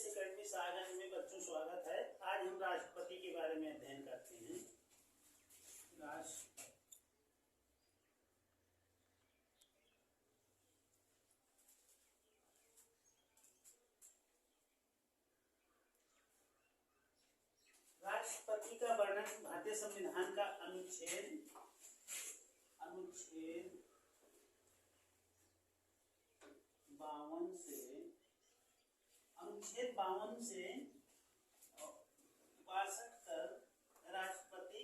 S academy सागर में बच्चों स्वागत है। आज हम राष्ट्रपति के बारे में अध्ययन करते हैं। राष्ट्रपति का वर्णन भारतीय संविधान का अनुच्छेद 52 से 62 तक राष्ट्रपति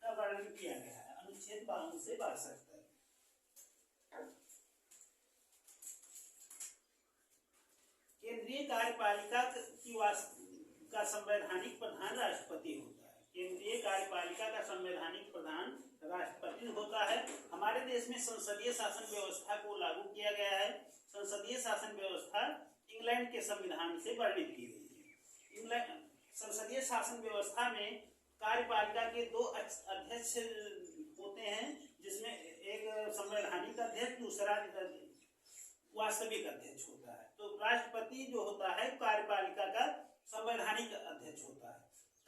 का वर्णन किया गया है। अनुच्छेद 52 से 62 तक। केंद्रीय कार्यपालिका का संवैधानिक प्रधान राष्ट्रपति होता है। केंद्रीय कार्यपालिका का संवैधानिक प्रधान राष्ट्रपति होता है। हमारे देश में संसदीय शासन व्यवस्था को लागू किया गया है। संसदीय शासन व्यवस्था इंग्लैंड के संविधान से वर्णित की गई है। संसदीय शासन व्यवस्था में कार्यपालिका के दो अध्यक्ष होते हैं, जिसमें एक संवैधानिक अध्यक्ष, दूसरा वास्तविक अध्यक्ष होता है। तो राष्ट्रपति जो होता है कार्यपालिका का संवैधानिक अध्यक्ष होता है।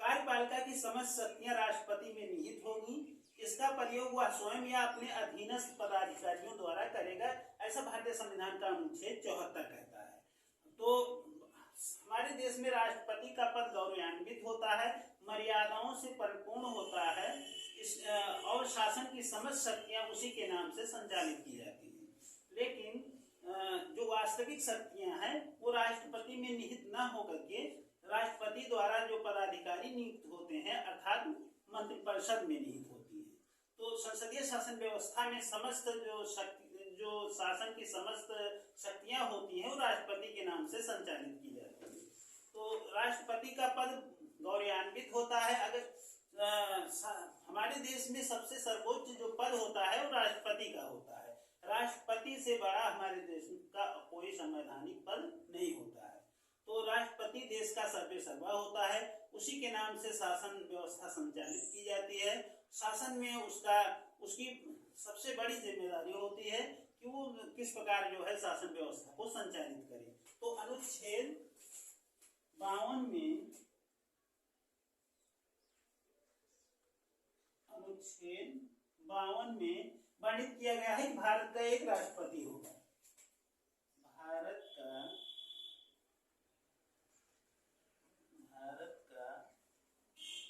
कार्यपालिका की समस्त शक्तियां राष्ट्रपति में निहित होगी। इसका प्रयोग वह स्वयं या अपने अधीनस्थ पदाधिकारियों द्वारा करेगा, ऐसा भारतीय संविधान का अनुच्छेद 74 कहता है। तो हमारे देश में राष्ट्रपति का पद गौरवान्वित होता है, मर्यादाओं से परिपूर्ण होता है, और शासन की समस्त शक्तियां उसी के नाम से संचालित की जाती हैं। लेकिन जो वास्तविक शक्तियां हैं वो राष्ट्रपति में निहित न होकर के राष्ट्रपति द्वारा जो पदाधिकारी नियुक्त होते हैं अर्थात मंत्रिपरिषद में निहित होती है। तो संसदीय शासन व्यवस्था में समस्त जो शासन की समस्त शक्तियां होती हैं वो राष्ट्रपति के नाम से संचालित की जाती है। तो राष्ट्रपति का पद गौरवान्वित होता है। अगर हमारे देश में सबसे सर्वोच्च जो पद होता है वो राष्ट्रपति का होता है। राष्ट्रपति से बड़ा हमारे देश का कोई संवैधानिक पद नहीं होता है। तो राष्ट्रपति देश का सर्वेसर्वा होता है, उसी के नाम से शासन व्यवस्था संचालित की जाती है। शासन में उसकी सबसे बड़ी जिम्मेदारी होती है कि वो किस प्रकार जो है शासन व्यवस्था को संचालित करे। तो अनुच्छेद 52 में वर्णित किया गया है कि भारत का एक राष्ट्रपति होगा। भारत का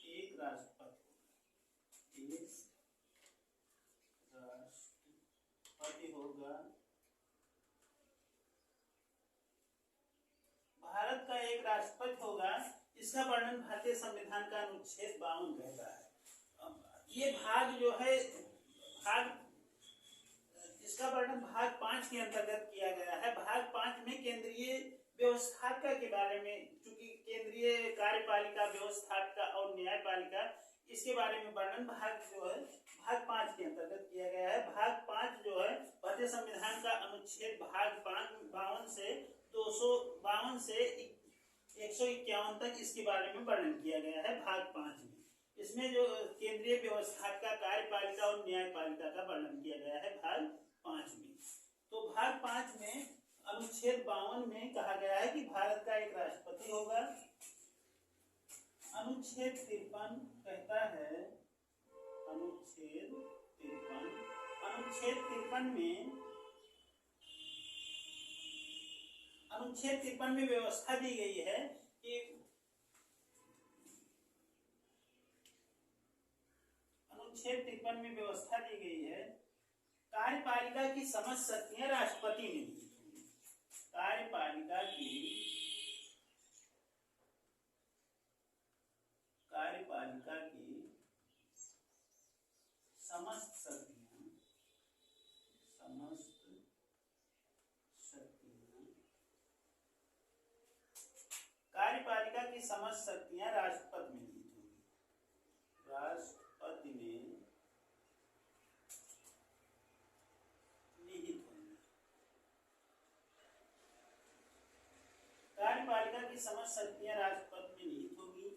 एक राष्ट्रपति होगा। भारत का एक राष्ट्रपति होगा। इसका वर्णन भारतीय संविधान का अनुच्छेद 52 कहता है। ये भाग जो है इसका वर्णन भाग 5 के अंतर्गत किया गया है। भाग 5 में केंद्रीय व्यवस्थापिका के बारे में, चूंकि केंद्रीय कार्यपालिका, व्यवस्थापिका और न्यायपालिका, इसके बारे में वर्णन भाग 5 के अंतर्गत किया गया है। भाग 5 जो है भारतीय संविधान का अनुच्छेद भाग 52 से 252 से 151 तक इसके बारे में वर्णन किया गया है। भाग 5 में इसमें जो केंद्रीय व्यवस्थापिका, कार्यपालिका और न्यायपालिका का वर्णन किया गया है भाग 5 में। तो भाग 5 में अनुच्छेद 52 में कहा गया है कि भारत का एक राष्ट्रपति होगा। अनुच्छेद 53 कहता है, अनुच्छेद 53 में व्यवस्था दी गई है कि कार्यपालिका की समस्त शक्तियां राष्ट्रपति में निहित होंगी। कार्यपालिका की समस्त शक्तियां कार्यपालिका की समस्त शक्तियां राष्ट्रपति में निहित होंगी। राष्ट्रपति में निहित होंगी। कार्यपालिका की समस्त शक्तियां राष्ट्रपति में निहित होंगी।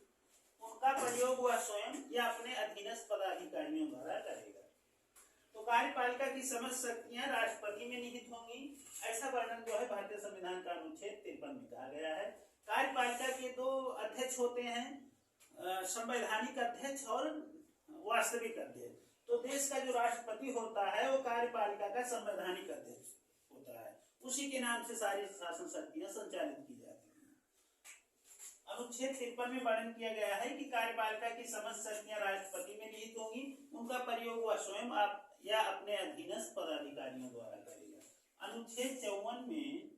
उनका प्रयोग वह स्वयं या अपने अधीनस्थ पदाधिकारियों द्वारा करेगा। तो कार्यपालिका की समस्त शक्तियां राष्ट्रपति में निहित होंगी, ऐसा वर्णन जो है भारतीय संविधान का अनुच्छेद 53 में कहा गया है। कार्यपालिका के दो अध्यक्ष होते हैं, संवैधानिक अध्यक्ष और वास्तविक अध्यक्ष। तो देश का जो राष्ट्रपति होता है वो कार्यपालिका का संवैधानिक अध्यक्ष होता है, उसी के नाम से सारी शासन शक्तियां संचालित की जाती हैं। अनुच्छेद 53 में वर्णन किया गया है कि कार्यपालिका की समस्त शक्तियां राष्ट्रपति में निहित होंगी, उनका प्रयोग वह स्वयं आप या अपने अधीनस्थ पदाधिकारियों द्वारा करेगा। अनुच्छेद 54 में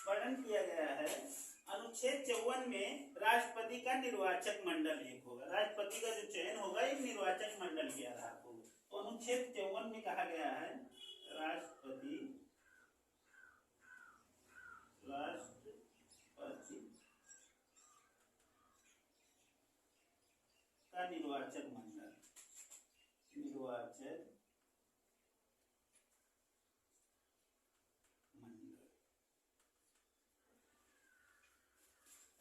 वर्णन किया गया है। अनुच्छेद 54 में राष्ट्रपति का निर्वाचक मंडल एक होगा, राष्ट्रपति का जो चयन होगा एक निर्वाचक मंडल के आधार पर होगा। तो अनुच्छेद 54 में कहा गया है राष्ट्रपति का निर्वाचक मंडल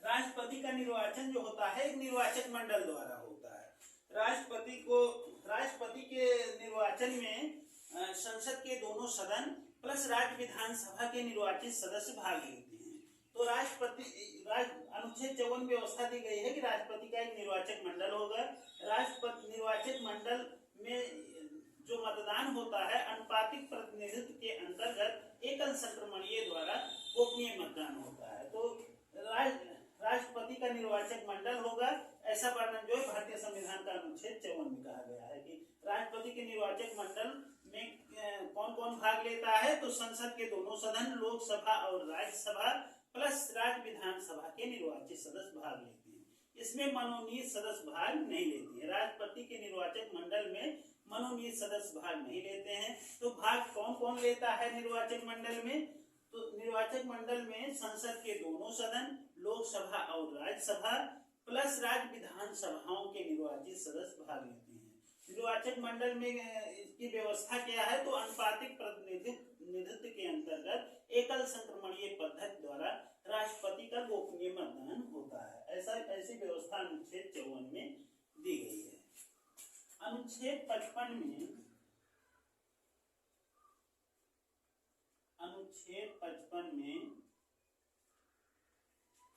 राष्ट्रपति का निर्वाचन जो होता है एक निर्वाचक मंडल द्वारा होता है। राष्ट्रपति के निर्वाचन में संसद के दोनों सदन प्लस राज्य विधानसभा के निर्वाचित सदस्य भाग लेते हैं। तो अनुच्छेद 54 व्यवस्था दी गई है कि राष्ट्रपति का एक निर्वाचक मंडल होगा। राष्ट्रपति निर्वाचक मंडल में जो मतदान होता है अनुपातिक प्रतिनिधित्व के अंतर्गत एकल संक्रमणीय द्वारा गोपनीय मतदान होता है। तो राष्ट्रपति का निर्वाचक मंडल होगा, ऐसा वर्णन जो है भारतीय संविधान का अनुच्छेद 54 में कहा गया है कि राष्ट्रपति के निर्वाचक मंडल में कौन कौन भाग लेता है। तो संसद के दोनों सदन, लोकसभा और राज्यसभा प्लस राज्य विधानसभा के निर्वाचित सदस्य भाग लेते हैं। इसमें मनोनीत सदस्य भाग नहीं लेते हैं। राष्ट्रपति के निर्वाचक मंडल में मनोनीत सदस्य भाग नहीं लेते हैं। तो भाग कौन कौन लेता है निर्वाचक मंडल में? तो निर्वाचक मंडल में संसद के दोनों सदन, लोकसभा और राज्यसभा प्लस राज्य विधानसभाओं के निर्वाचित सदस्य भाग लेते हैं। निर्वाचक मंडल में इसकी व्यवस्था क्या है? तो अनुपातिक प्रतिनिधित्व के अंतर्गत एकल संक्रमणीय पद्धति द्वारा राष्ट्रपति का गोपनीय मतदान होता है। ऐसी व्यवस्था अनुच्छेद 54 में दी गई है। अनुच्छेद 55 में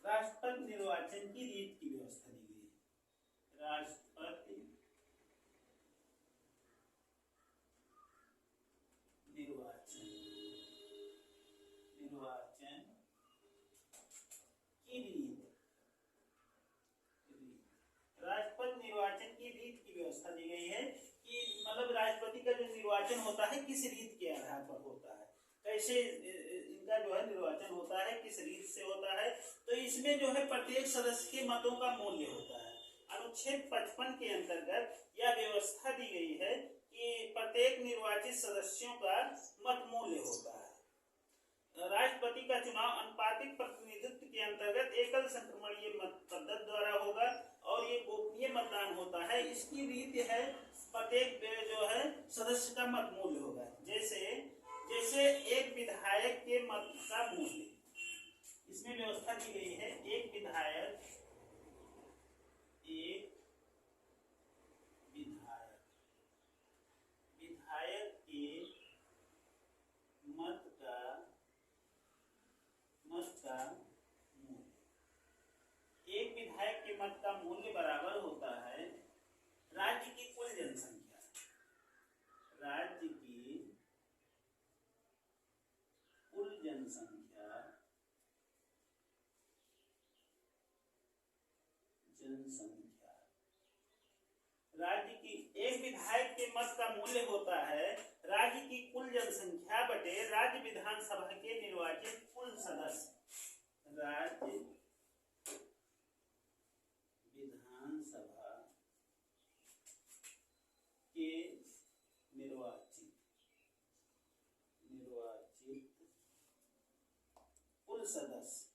राष्ट्रपति निर्वाचन की रीत की व्यवस्था दी गई है। राष्ट्रपति निर्वाचन की रीत, राष्ट्रपति निर्वाचन की रीत की व्यवस्था दी गई है कि मतलब राष्ट्रपति का जो निर्वाचन होता है किस रीत के आधार पर होता है, कैसे इनका जो है निर्वाचन होता है, किस रीत से होता है। तो इसमें जो है प्रत्येक सदस्य के मतों का मूल्य होता है। अनुच्छेद 55 के अंतर्गत यह व्यवस्था दी गई है कि प्रत्येक निर्वाचित सदस्यों का मत मूल्य होता है। राष्ट्रपति का चुनाव अनुपातिक प्रतिनिधित्व के अंतर्गत एकल संक्रमणीय मत पद्धति द्वारा होगा और ये गोपनीय मतदान होता है। इसकी रीत है प्रत्येक जो है सदस्य का मत मूल्य होगा। जैसे एक विधायक के मत का मूल्य, इसमें व्यवस्था दी गई है एक विधायक के मत का मूल्य, एक विधायक के मत का मूल्य बराबर होता है राज्य की कुल जनसंख्या, राज्य की कुल जनसंख्या राज्य की एक विधायक के मत का मूल्य होता है राज्य की कुल जनसंख्या बटे राज्य विधानसभा के निर्वाचित कुल सदस्य। राज्य विधानसभा के निर्वाचित कुल सदस्य,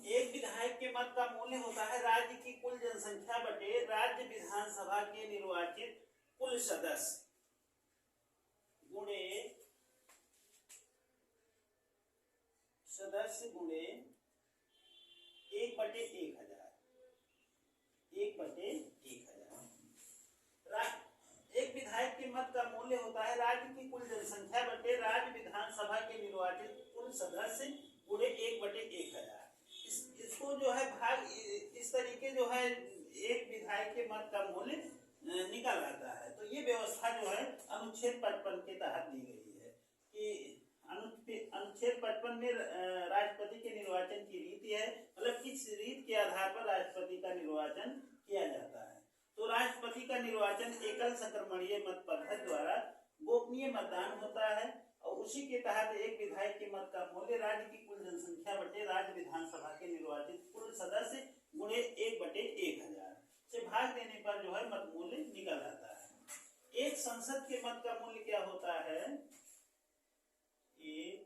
एक विधायक के मत का मूल्य होता है राज्य की कुल जनसंख्या बटे राज्य विधानसभा के निर्वाचित कुल सदस्य गुणे 1/1000, 1/1000। एक विधायक के मत का मूल्य होता है राज्य की कुल जनसंख्या बटे राज्य विधानसभा के निर्वाचित कुल सदस्य गुणे 1/1000। इसको जो है भाग इस तरीके जो है एक विधायक के मत का मूल्य निकल आता है। तो ये व्यवस्था जो है अनुच्छेद 55 के तहत दी गई है कि अनुच्छेद 55 में राष्ट्रपति के निर्वाचन की रीति है, मतलब किस रीत के आधार पर राष्ट्रपति का निर्वाचन किया जाता है। तो राष्ट्रपति का निर्वाचन एकल संक्रमणीय मत पद्धति द्वारा गोपनीय मतदान होता है और उसी के तहत एक विधायक के मत का मूल्य राज्य की कुल जनसंख्या बटे राज्य विधानसभा के निर्वाचित कुल सदस्य गुणे 1/1000 से भाग देने पर जो है मत मूल्य निकल आता है। एक संसद के मत का मूल्य क्या होता है? एक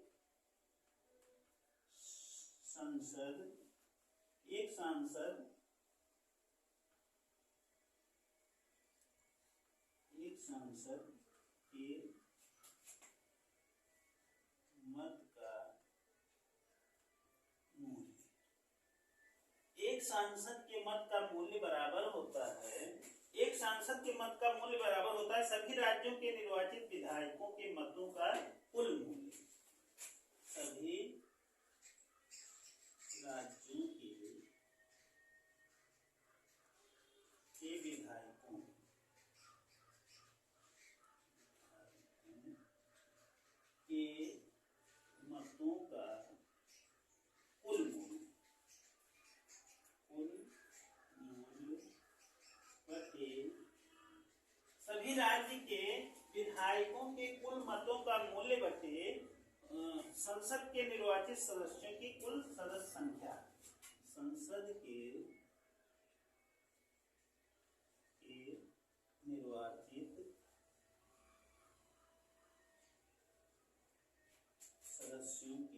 सांसद के मत का मूल्य, एक सांसद के मत का मूल्य बराबर होता है, एक सांसद के मत का मूल्य बराबर होता है सभी राज्यों के निर्वाचित विधायकों के मतों का कुल मूल्य। सभी राज्यों के विधायकों के मतों का कुल मूल्य बटे सभी राज्य के विधायकों के कुल मतों का मूल्य बटे संसद के निर्वाचित सदस्यों की कुल सदस्य संख्या। संसद के निर्वाचित सदस्यों की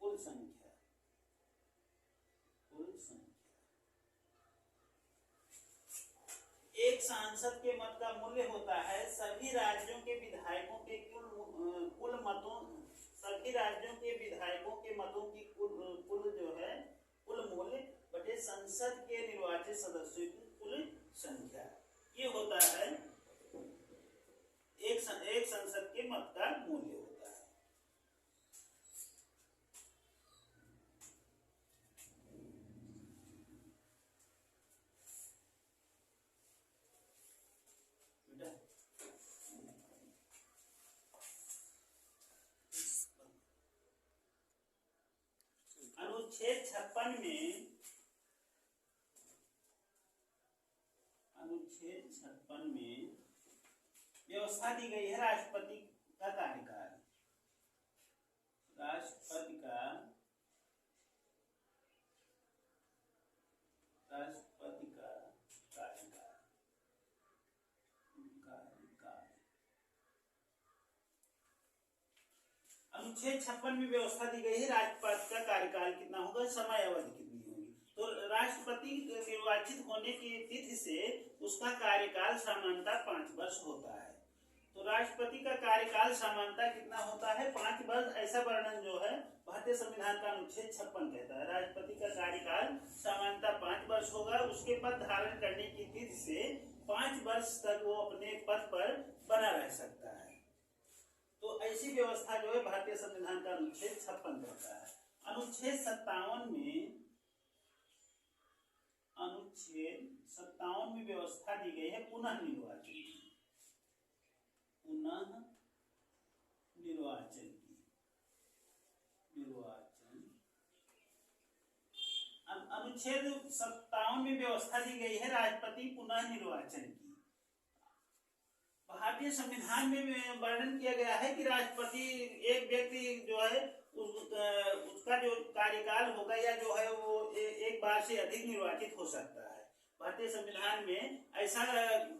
कुल संख्या, कुल संख्या। एक सांसद के मत का मूल्य होता है सभी राज्यों के विधायकों के कुल मतों, सभी राज्यों के विधायकों के मतों की कुल जो है कुल मूल्य बटे संसद के निर्वाचित सदस्यों की कुल संख्या। ये होता है एक संसद के मत का मूल्य होता है। अनुच्छेद 56 में व्यवस्था दी गई है राष्ट्रपति का कार्यकाल। राष्ट्रपति का अनुच्छेद 56 में व्यवस्था दी गई है राष्ट्रपति का कार्यकाल कितना होगा, समय अवधि कितनी होगी। तो राष्ट्रपति निर्वाचित होने की तिथि से उसका कार्यकाल सामान्यतः 5 वर्ष होता है। तो राष्ट्रपति का कार्यकाल सामान्यतः कितना होता है, 5 वर्ष। ऐसा वर्णन जो है भारतीय संविधान का अनुच्छेद 56 कहता है। राष्ट्रपति का कार्यकाल सामान्यतः 5 वर्ष होगा। उसके पद धारण करने की तिथि से 5 वर्ष तक वो अपने पद पर बना रह सकता है। तो ऐसी व्यवस्था जो है भारतीय संविधान का अनुच्छेद 56 कहता है। अनुच्छेद 57 में व्यवस्था दी गई है पुनः निर्वाचन की। अनुच्छेद 57 में व्यवस्था दी गई है राष्ट्रपति पुनः निर्वाचन की। भारतीय संविधान में वर्णन किया गया है कि राष्ट्रपति एक व्यक्ति जो है उसका जो कार्यकाल होगा या जो है वो एक बार से अधिक निर्वाचित हो सकता है। भारतीय संविधान में ऐसा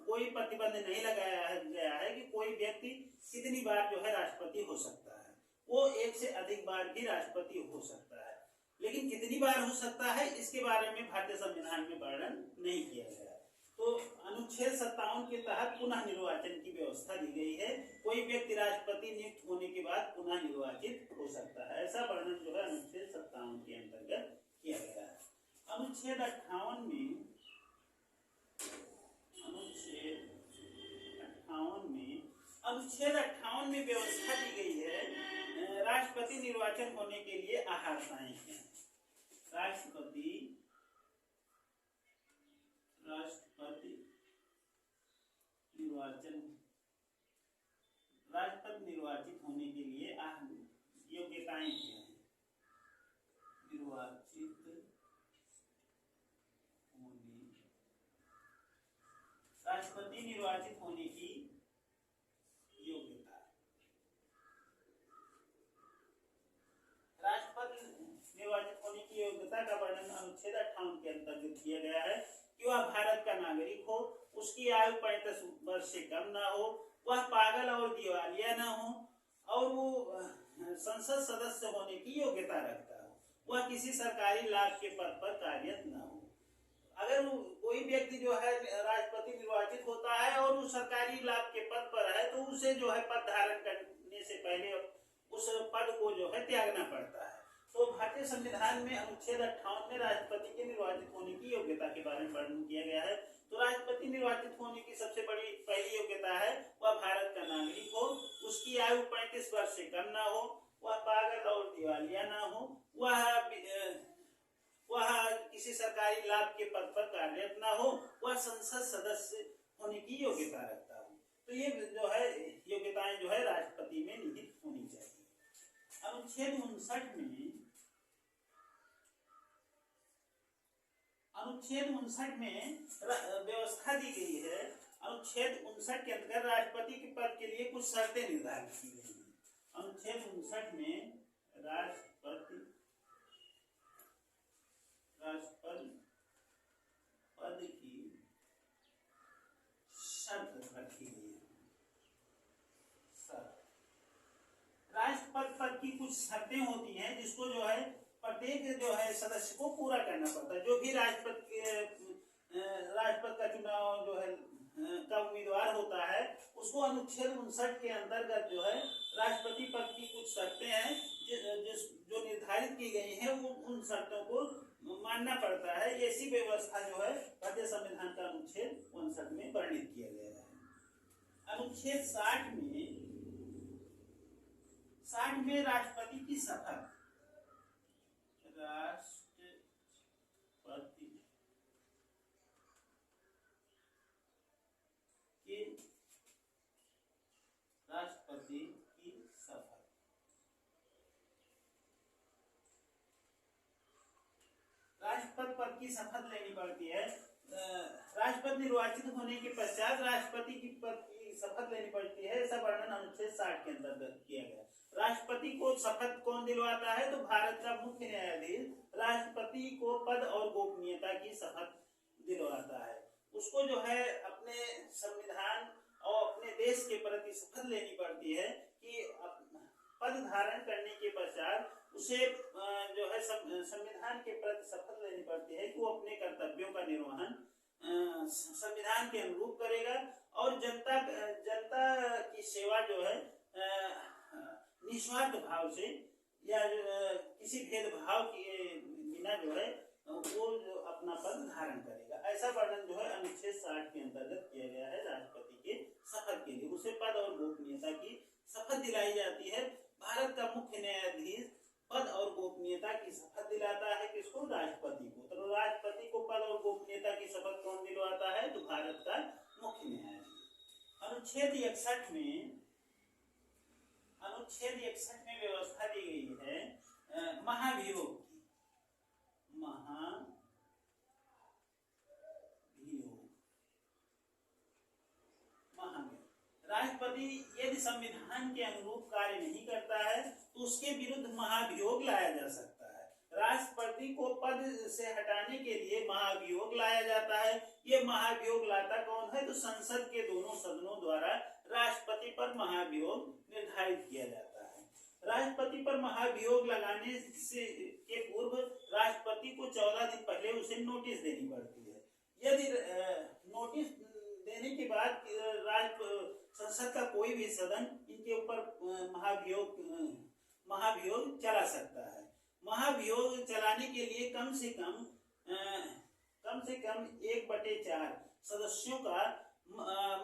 कोई प्रतिबंध नहीं लगाया गया है कि कोई व्यक्ति कितनी बार जो है राष्ट्रपति हो सकता है। वो एक से अधिक बार भी राष्ट्रपति हो सकता है, लेकिन कितनी बार हो सकता है इसके बारे में भारतीय संविधान में वर्णन नहीं किया गया है। तो अनुच्छेद 57 के तहत पुनः निर्वाचन की व्यवस्था दी गई है। कोई व्यक्ति राष्ट्रपति नियुक्त होने के बाद पुनः निर्वाचित हो सकता है। ऐसा वर्णन जो है अनुच्छेद 57 के अंतर्गत किया गया है। अनुच्छेद 58 में व्यवस्था दी गई है राष्ट्रपति निर्वाचन होने के लिए आहारताएं हैं। राष्ट्रपति निर्वाचित होने के लिए योग्यताएं क्या हैं? राष्ट्रपति निर्वाचित होने की योग्यता। राष्ट्रपति निर्वाचित होने की योग्यता का वर्णन अनुच्छेद 58 के अंतर्गत किया गया है कि वह भारत का नागरिक हो, उसकी आयु 35 वर्ष से कम ना हो, वह पागल और दिवालिया न हो और वो संसद सदस्य होने की योग्यता रखता हो, वह किसी सरकारी लाभ के पद पर कार्यरत न हो। अगर कोई व्यक्ति जो है राष्ट्रपति निर्वाचित होता है और वो सरकारी लाभ के पद पर है तो उसे जो है पद धारण करने से पहले उस पद को जो है त्यागना पड़ता है। तो भारतीय संविधान में अनुच्छेद 58 में राष्ट्रपति के निर्वाचित होने की योग्यता के बारे में वर्णन किया गया है। तो राष्ट्रपति निर्वाचित होने की सबसे बड़ी पहली योग्यता है वह भारत का नागरिक हो, उसकी आयु 35 वर्ष से कम ना हो, वह पागल और दिवालिया ना हो, वह किसी सरकारी लाभ के पद पर कार्यरत ना हो, वह संसद सदस्य होने की योग्यता रखता हो। तो ये जो है योग्यताएं जो है राष्ट्रपति में निहित होनी चाहिए। अनुच्छेद 59 में व्यवस्था दी गई है। अनुच्छेद 59 के अंतर्गत राष्ट्रपति के पद के लिए कुछ शर्तें निर्धारित की गई हैं। अनुच्छेद 59 में राष्ट्रपति पद की शर्त रखी गई है। राष्ट्रपति पद की कुछ शर्तें होती हैं जिसको जो है प्रत्येक जो है सदस्य को पूरा करना पड़ता है। जो भी राष्ट्रपति का चुनाव जो है का उम्मीदवार होता है उसको अनुच्छेद 59 के अंतर्गत जो है राष्ट्रपति पद की कुछ शर्तें हैं जो निर्धारित की गई हैं, वो उन शर्तों को मानना पड़ता है। ऐसी व्यवस्था जो है भारतीय संविधान का अनुच्छेद 59 में वर्णित किया गया है। अनुच्छेद 60 में राष्ट्रपति की शपथ राष्ट्रपति पद की शपथ लेनी पड़ती है। राष्ट्रपति निर्वाचित होने के पश्चात राष्ट्रपति की पद की शपथ लेनी पड़ती है। ऐसा वर्णन अनुच्छेद 60 के अंतर्गत किया गया। राष्ट्रपति को शपथ कौन दिलवाता है? तो भारत का मुख्य न्यायाधीश राष्ट्रपति को पद और गोपनीयता की शपथ दिलवाता है। उसको जो है अपने संविधान और अपने देश के प्रति शपथ लेनी पड़ती है कि पद धारण करने के पश्चात उसे जो है संविधान के प्रति शपथ लेनी पड़ती है कि वो अपने कर्तव्यों का निर्वहन संविधान के अनुरूप करेगा और जनता की सेवा जो है निस्वार्थ भाव से या किसी भेदभाव के बिना जो है वो जो अपना पद धारण करेगा। ऐसा वर्णन जो है अनुच्छेद 60 के अंतर्गत किया गया है। राष्ट्रपति के शपथ के लिए उसे पद और गोपनीयता की शपथ दिलाई जाती है। भारत का मुख्य न्यायाधीश पद और गोपनीयता की शपथ दिलाता है किसको? राष्ट्रपति को। तो राष्ट्रपति को पद और गोपनीयता की शपथ कौन दिलवाता है? तो भारत का मुख्य न्यायाधीश। अनुच्छेद 61 में व्यवस्था दी गई है महाभियोग की। राष्ट्रपति यदि संविधान के अनुरूप कार्य नहीं करता है तो उसके विरुद्ध महाभियोग लाया जा सकता है। राष्ट्रपति को पद से हटाने के लिए महाभियोग लाया जाता है। ये महाभियोग लाता कौन है? तो संसद के दोनों सदनों द्वारा राष्ट्रपति पर महाभियोग निर्धारित किया जाता है। राष्ट्रपति पर महाभियोग लगाने से के पूर्व राष्ट्रपति को 14 दिन पहले उसे नोटिस देनी पड़ती है। यदि नोटिस देने के बाद संसद का कोई भी सदन इनके ऊपर महाभियोग चला सकता है। महाभियोग चलाने के लिए कम से कम 1/4 सदस्यों का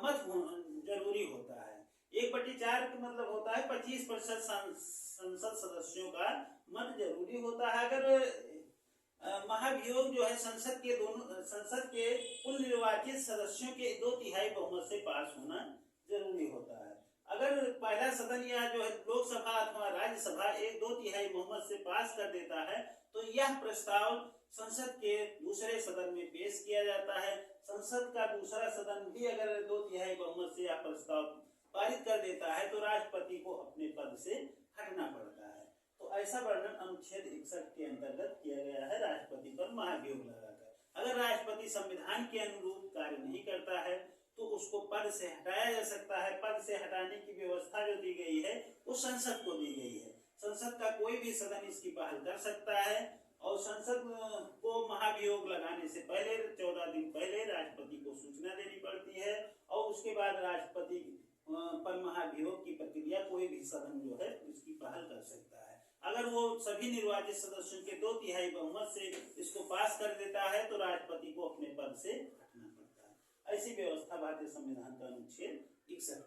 मत जरूरी होता है। 1/4 का मतलब होता है 25% संसद सदस्यों का मत जरूरी होता है। अगर महाभियोग जो है संसद के कुल निर्वाचित सदस्यों के 2/3 बहुमत से पास होना जरूरी होता है। अगर पहला सदन या जो है लोकसभा अथवा राज्यसभा 2/3 बहुमत से पास कर देता है तो यह प्रस्ताव संसद के दूसरे सदन में पेश किया जाता है। संसद का दूसरा सदन भी अगर 2/3 बहुमत से यह प्रस्ताव पारित कर देता है तो राष्ट्रपति को अपने पद से हटना पड़ता है। तो ऐसा वर्णन अनुच्छेद 61 के अंतर्गत किया गया है राष्ट्रपति पर महाभियोग लगाकर। अगर राष्ट्रपति संविधान के अनुरूप कार्य नहीं करता है तो उसको पद से हटाया जा सकता है। पद से हटाने की व्यवस्था जो दी गई है वो संसद को दी गई है। संसद का कोई भी सदन इसकी पहल कर सकता है और संसद को महाभियोग लगाने से पहले 14 दिन पहले राष्ट्रपति को सूचना देनी पड़ती है और उसके बाद राष्ट्रपति पर महाभियोग की प्रक्रिया कोई भी सदन जो है इसकी पहल कर सकता है। अगर वो सभी निर्वाचित सदस्यों के 2/3 बहुमत से इसको पास कर देता है तो राष्ट्रपति को अपने पद से हटना पड़ता है। ऐसी व्यवस्था भारतीय संविधान का अनुच्छेद 61